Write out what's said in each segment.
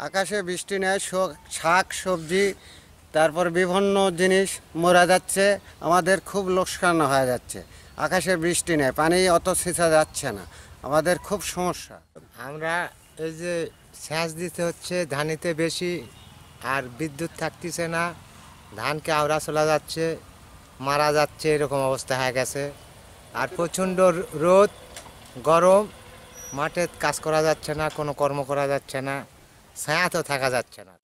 আকাশে বৃষ্টি নেই, শাক সবজি তারপর বিভিন্ন জিনিস মরা যাচ্ছে, আমাদের খুব লোকসান হয়ে যাচ্ছে। আকাশে বৃষ্টি নেই, পানি অত ছেঁচা যাচ্ছে না, আমাদের খুব সমস্যা। আমরা এই যে সেচ দিতে হচ্ছে ধানিতে বেশি, আর বিদ্যুৎ থাকতেছে না, ধানকে আওড়া চলা যাচ্ছে, মারা যাচ্ছে, এরকম অবস্থা হয়ে গেছে। আর প্রচণ্ড রোদ, গরম, মাঠে কাজ করা যাচ্ছে না, কোনো কর্ম করা যাচ্ছে না, ছায়াতেও থাকা যাচ্ছে না।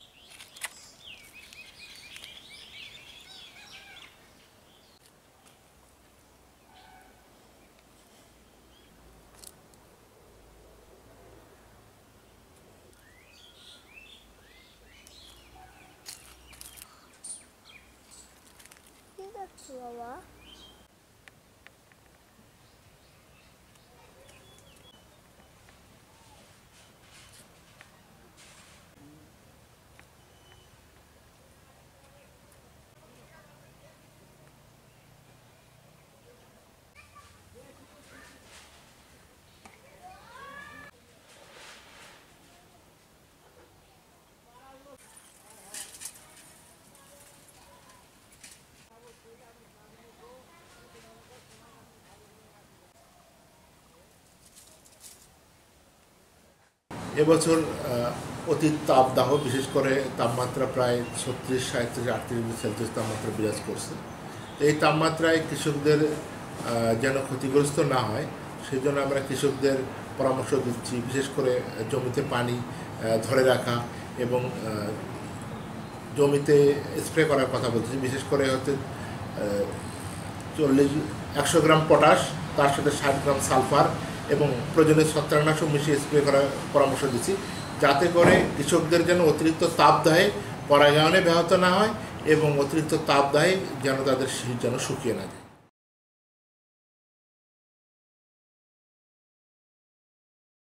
ঠিক আছে বাবা। এবছর অতি তাপদাহ, বিশেষ করে তাপমাত্রা প্রায় 36, 37, 38 ডিগ্রি সেলসিয়াস তাপমাত্রা বিরাজ করছে। এই তাপমাত্রায় কৃষকদের যেন ক্ষতিগ্রস্ত না হয় সেই জন্য আমরা কৃষকদের পরামর্শ দিচ্ছি, বিশেষ করে জমিতে পানি ধরে রাখা এবং জমিতে স্প্রে করার কথা বলছি। বিশেষ করে হচ্ছে 100 গ্রাম পটাশ, তার সাথে 60 গ্রাম সালফার এবং প্রয়োজনীয় ছত্রাকনাশক মিশিয়ে স্প্রে করার পরামর্শ দিচ্ছি, যাতে করে কৃষকদের যেন অতিরিক্ত তাপদাহে পরাগায়নে ব্যাহত না হয় এবং অতিরিক্ত তাপদাহে যেন তাদের শীত যেন শুকিয়ে না যায়।